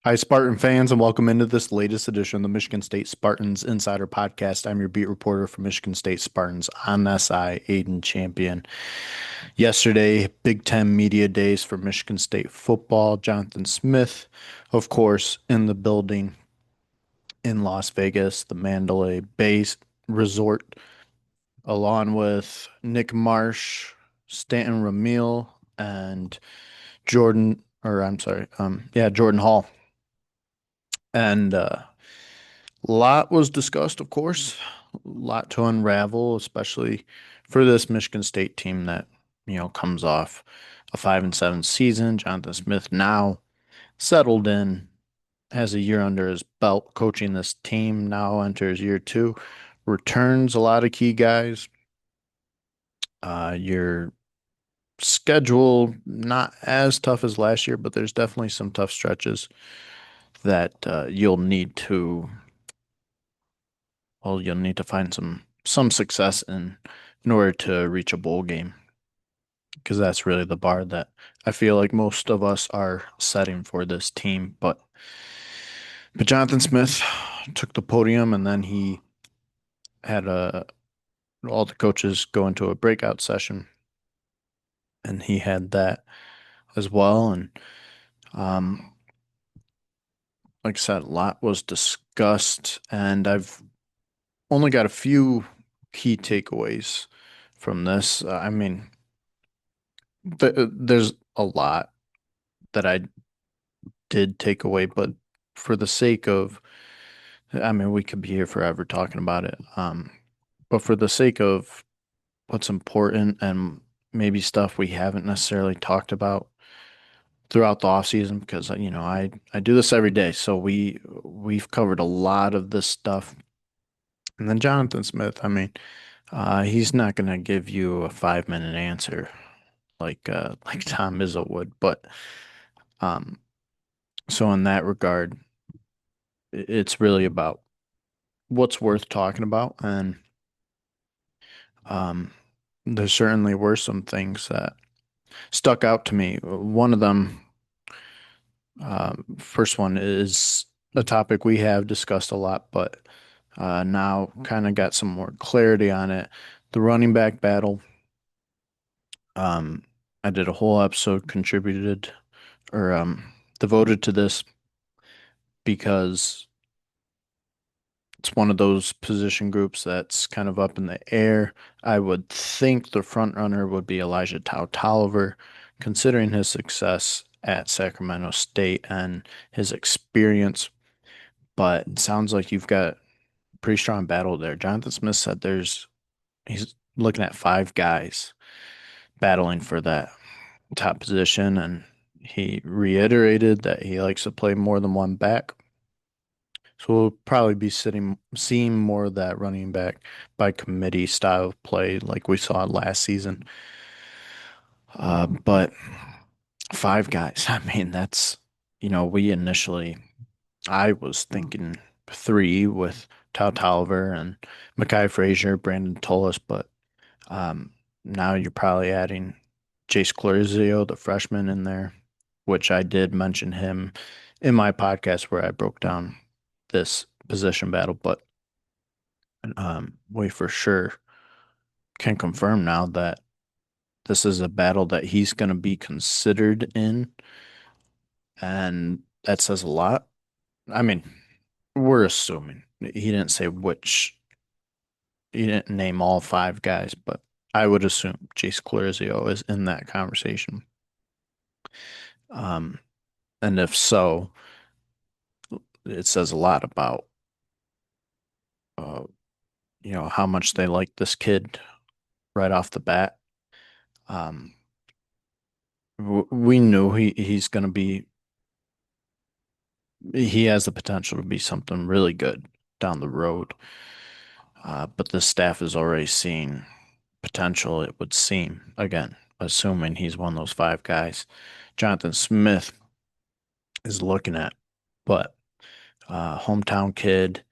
Hi, Spartan fans, and welcome into this latest edition of the Michigan State Spartans Insider Podcast. I'm your beat reporter for Michigan State Spartans on SI, Aidan Champion. Yesterday, Big Ten Media Days for Michigan State football. Jonathan Smith, of course, in the building in Las Vegas, the Mandalay Bay Resort, along with Nick Marsh, Stanton Ramil, and Jordan Hall. And a lot was discussed, of course, a lot to unravel, especially for this Michigan State team that, comes off a 5-7 season. Jonathan Smith now settled in, has a year under his belt coaching this team, now enters year two, returns a lot of key guys. Your schedule not as tough as last year, but there's definitely some tough stretches that you'll need to find some success in order to reach a bowl game because that's really the bar that I feel like most of us are setting for this team. But Jonathan Smith took the podium and then he had all the coaches go into a breakout session and he had that as well. And um, like I said, a lot was discussed, and I've only got a few key takeaways from this. I mean, there's a lot that I did take away, but for the sake of, I mean, we could be here forever talking about it. But for the sake of what's important and maybe stuff we haven't necessarily talked about throughout the off season, because I do this every day, so we've covered a lot of this stuff. And then Jonathan Smith, I mean, he's not gonna give you a 5 minute answer like Tom Izzo would, but um, so in that regard, it's really about what's worth talking about, and um, there certainly were some things that stuck out to me. One of them, first one is a topic we have discussed a lot, but now kind of got some more clarity on it. The running back battle. Um, I did a whole episode contributed or devoted to this because it's one of those position groups that's kind of up in the air. I would think the front runner would be Elijah Tolliver, considering his success at Sacramento State and his experience. But it sounds like you've got a pretty strong battle there. Jonathan Smith said he's looking at five guys battling for that top position, and he reiterated that he likes to play more than one back. So we'll probably be seeing more of that running back by committee style of play like we saw last season. But five guys, I mean, we initially, I was thinking three with Tao Tolliver and Mackay Frazier, Brandon Tullis, but um, now you're probably adding Jace Clario, the freshman, in there, which I did mention him in my podcast where I broke down this position battle, but we for sure can confirm now that this is a battle that he's going to be considered in, and that says a lot. I mean, we're assuming he didn't say which, he didn't name all five guys, but I would assume Jace Clarizio is in that conversation. Um, and if so, it says a lot about uh, how much they like this kid right off the bat. Um, we knew he's going to be he has the potential to be something really good down the road. But the staff is already seeing potential, it would seem, again, assuming he's one of those five guys Jonathan Smith is looking at. But hometown kid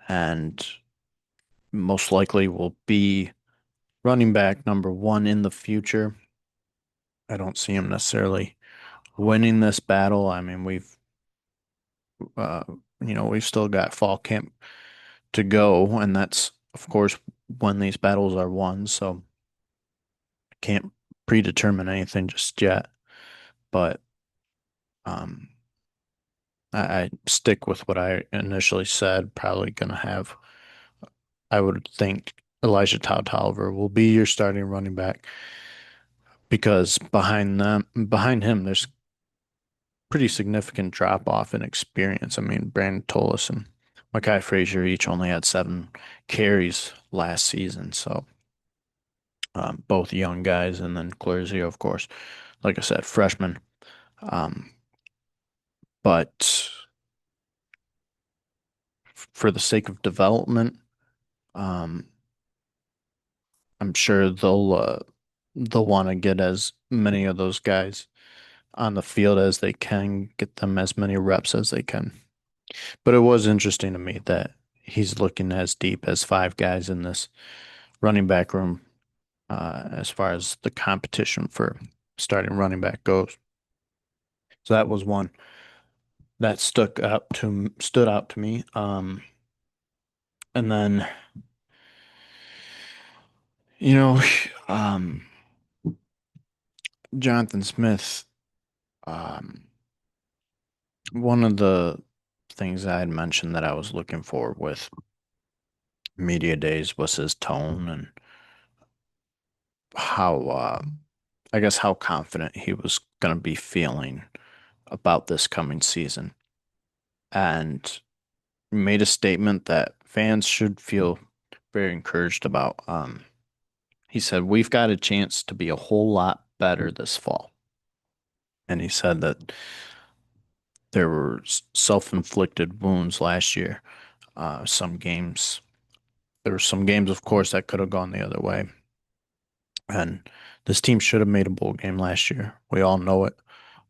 and most likely will be running back number one in the future. I don't see him necessarily winning this battle. I mean, Uh, we've still got fall camp to go, and that's of course when these battles are won. So can't predetermine anything just yet. But um, I stick with what I initially said. Probably gonna have, I would think Elijah Tolliver will be your starting running back because behind him, there's pretty significant drop off in experience. I mean, Brandon Tollis and Mekhi Frazier each only had 7 carries last season, so both young guys, and then Clario, of course, like I said, freshman. Um, but for the sake of development, um, I'm sure they'll want to get as many of those guys on the field as they can, get them as many reps as they can. But it was interesting to me that he's looking as deep as 5 guys in this running back room, as far as the competition for starting running back goes. So that was one that stood out to me. And then you know, um, Jonathan Smith. Um, One of the things I had mentioned that I was looking for with media days was his tone and how, I guess, how confident he was going to be feeling about this coming season. And made a statement that fans should feel very encouraged about. He said, "We've got a chance to be a whole lot better this fall." And he said that there were self-inflicted wounds last year. Some games, there were some games, of course, that could have gone the other way. And this team should have made a bowl game last year. We all know it.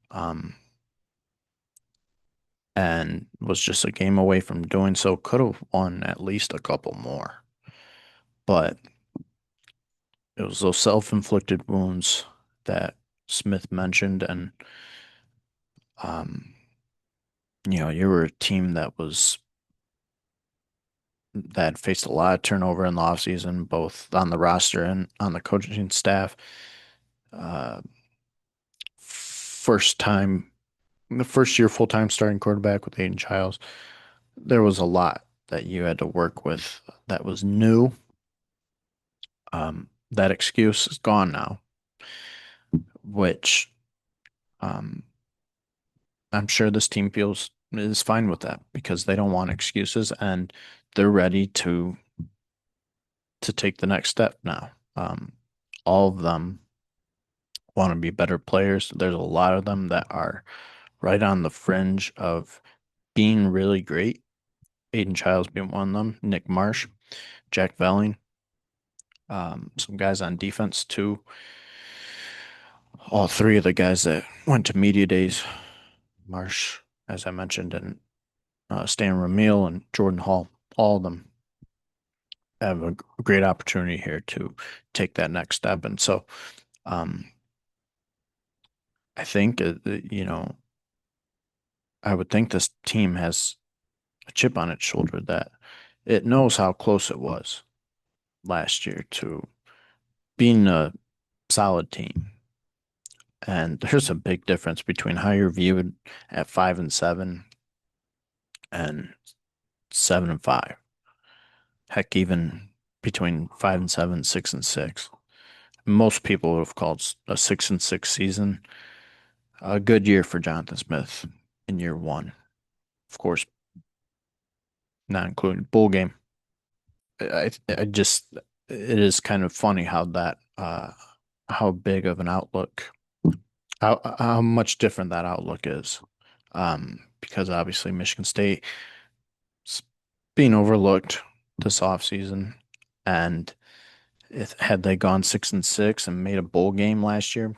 Um, and was just a game away from doing so. Could have won at least a couple more. But it was those self-inflicted wounds that Smith mentioned. And, um, you were a team that faced a lot of turnover in the offseason, both on the roster and on the coaching staff. Uh, first time, the first year full time starting quarterback with Aidan Childs, there was a lot that you had to work with that was new. That excuse is gone now, which um, I'm sure this team feels is fine with that because they don't want excuses and they're ready to take the next step now. All of them want to be better players. There's a lot of them that are right on the fringe of being really great. Aiden Childs being one of them, Nick Marsh, Jack Velling, some guys on defense too. All 3 of the guys that went to media days, Marsh, as I mentioned, and Stan Ramil and Jordan Hall, all of them have a great opportunity here to take that next step. And so, um, I think, I would think this team has a chip on its shoulder that it knows how close it was last year to being a solid team. And there's a big difference between how you're viewed at 5-7 and 7-5. Heck, even between 5-7, 6-6. Most people would have called a 6-6 season a good year for Jonathan Smith in year one. Of course, not including bowl game. I just it is kind of funny how big of an outlook, how much different that outlook is. Because obviously Michigan State is being overlooked this offseason, and had they gone 6-6 and made a bowl game last year,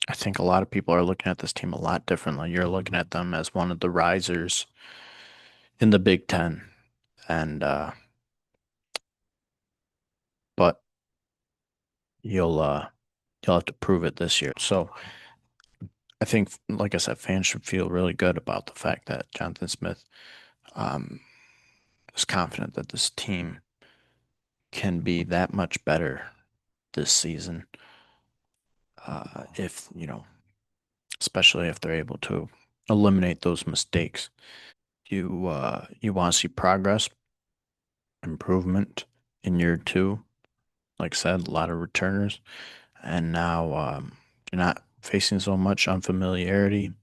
I think a lot of people are looking at this team a lot differently. You're looking at them as one of the risers in the Big Ten, and but you'll uh, you'll have to prove it this year. So I think, like I said, fans should feel really good about the fact that Jonathan Smith um, is confident that this team can be that much better this season. If, especially if they're able to eliminate those mistakes. You want to see progress, improvement in year two. Like I said, a lot of returners, and now you're not facing so much unfamiliarity.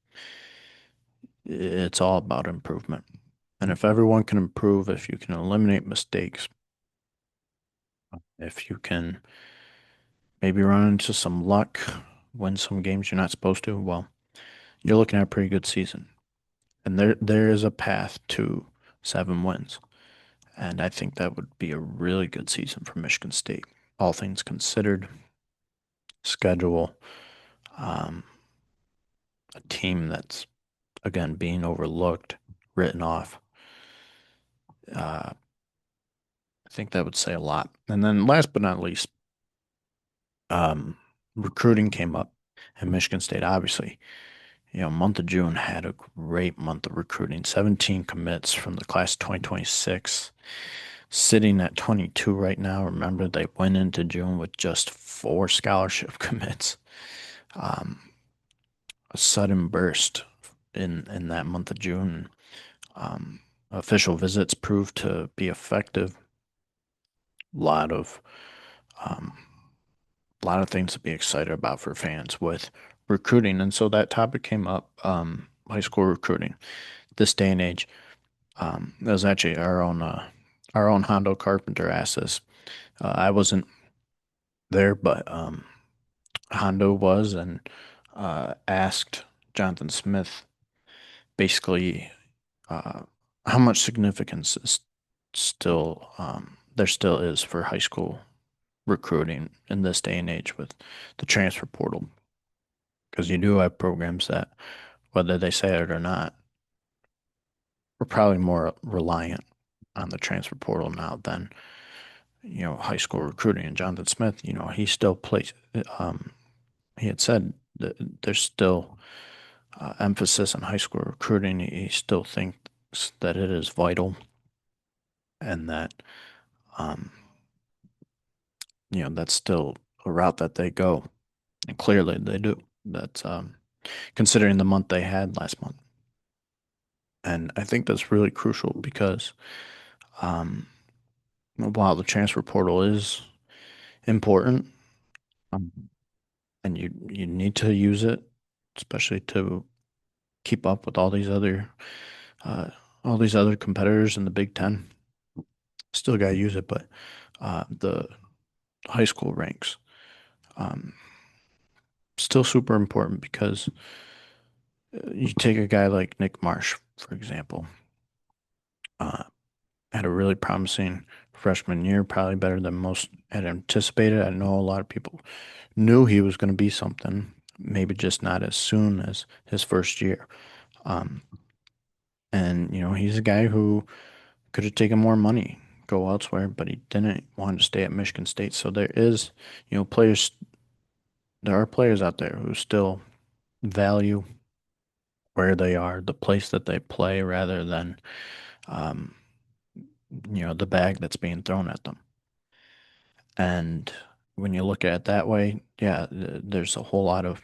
It's all about improvement. And if everyone can improve, if you can eliminate mistakes, if you can maybe run into some luck, win some games you're not supposed to, well, you're looking at a pretty good season. And there is a path to 7 wins. And I think that would be a really good season for Michigan State. All things considered, schedule, um, a team that's again being overlooked, written off. I think that would say a lot. And then last but not least, um, recruiting came up, and Michigan State obviously, month of June had a great month of recruiting. 17 commits from the class 2026, sitting at 22 right now. Remember, they went into June with just 4 scholarship commits. Um, a sudden burst in that month of June. Um, Official visits proved to be effective. A lot of um, things to be excited about for fans with recruiting, and so that topic came up. High school recruiting this day and age. It was actually our own Hondo Carpenter asked us. I wasn't there, but Hondo was and asked Jonathan Smith basically uh, how much significance is still there still is for high school recruiting in this day and age with the transfer portal. Because you do have programs that, whether they say it or not, we're probably more reliant on the transfer portal now than high school recruiting. And Jonathan Smith, he still plays. Um, he had said that there's still emphasis on high school recruiting. He still thinks that it is vital, and that um, that's still a route that they go, and clearly they do. That's considering the month they had last month, and I think that's really crucial because um, while the transfer portal is important, um, and you need to use it, especially to keep up with uh, all these other competitors in the Big Ten. Still got to use it, but the high school ranks um, still super important because you take a guy like Nick Marsh, for example, uh, had a really promising freshman year, probably better than most had anticipated. I know a lot of people knew he was going to be something, maybe just not as soon as his first year. Um, and he's a guy who could have taken more money, go elsewhere, but he didn't want to stay at Michigan State. So players, there are players out there who still value where they are, the place that they play, rather than um, the bag that's being thrown at them. And when you look at it that way, yeah, there's a whole lot of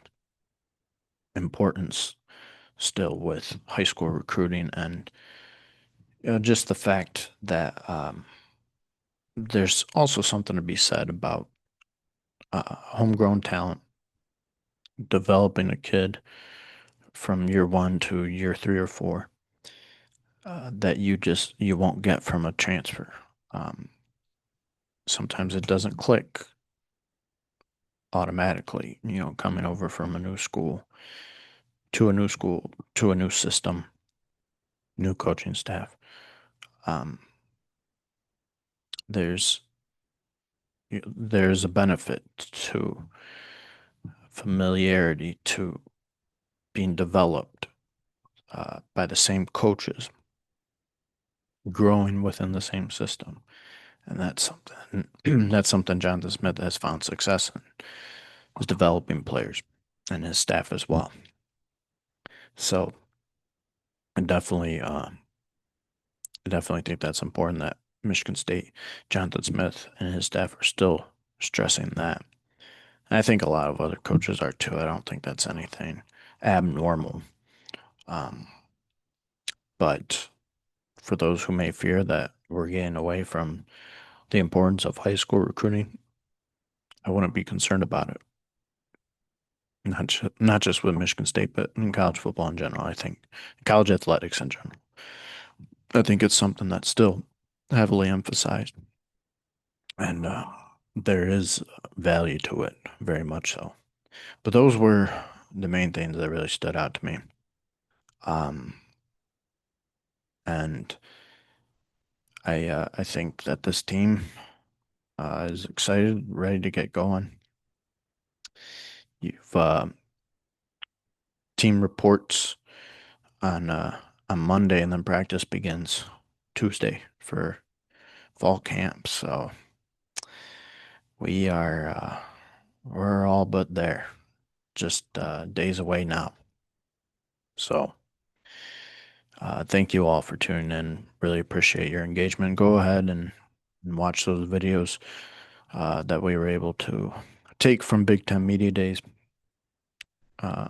importance still with high school recruiting, and just the fact that there's also something to be said about homegrown talent, developing a kid from year one to year 3 or 4, that you won't get from a transfer. Um, Sometimes it doesn't click automatically, coming over from a new school to a new school to a new system, new coaching staff. Um, there's there's a benefit to familiarity, to being developed by the same coaches, growing within the same system. And that's something that's something Jonathan Smith has found success in, is developing players and his staff as well. So I definitely think that's important that Michigan State, Jonathan Smith and his staff are still stressing that. And I think a lot of other coaches are too. I don't think that's anything abnormal. Um, but for those who may fear that we're getting away from the importance of high school recruiting, I wouldn't be concerned about it. Not just with Michigan State, but in college football in general. I think college athletics in general. I think it's something that's still heavily emphasized, and there is value to it, very much so. But those were the main things that really stood out to me. Um, and I think that this team is excited, ready to get going. You've team reports on Monday, and then practice begins Tuesday for fall camp. So we are we're all but there, just days away now. So thank you all for tuning in. Really appreciate your engagement. Go ahead and watch those videos that we were able to take from Big Ten Media Days. Uh,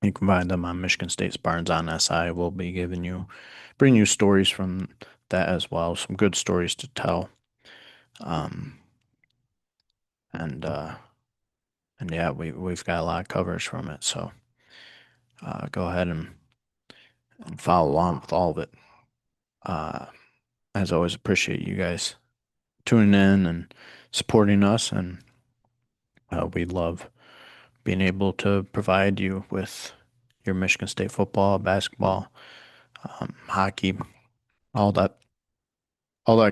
you can find them on Michigan State Spartans on SI. We'll be bring you stories from that as well. Some good stories to tell. Um, and and yeah, we've got a lot of coverage from it. So go ahead and follow along with all of it. Uh, as always, appreciate you guys tuning in and supporting us, and we love being able to provide you with your Michigan State football, basketball, hockey, all that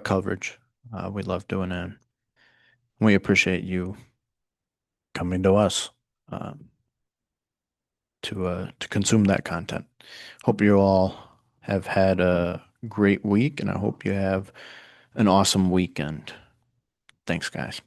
coverage. We love doing it. We appreciate you coming to us um, to consume that content. Hope you all have had a great week, and I hope you have an awesome weekend. Thanks, guys.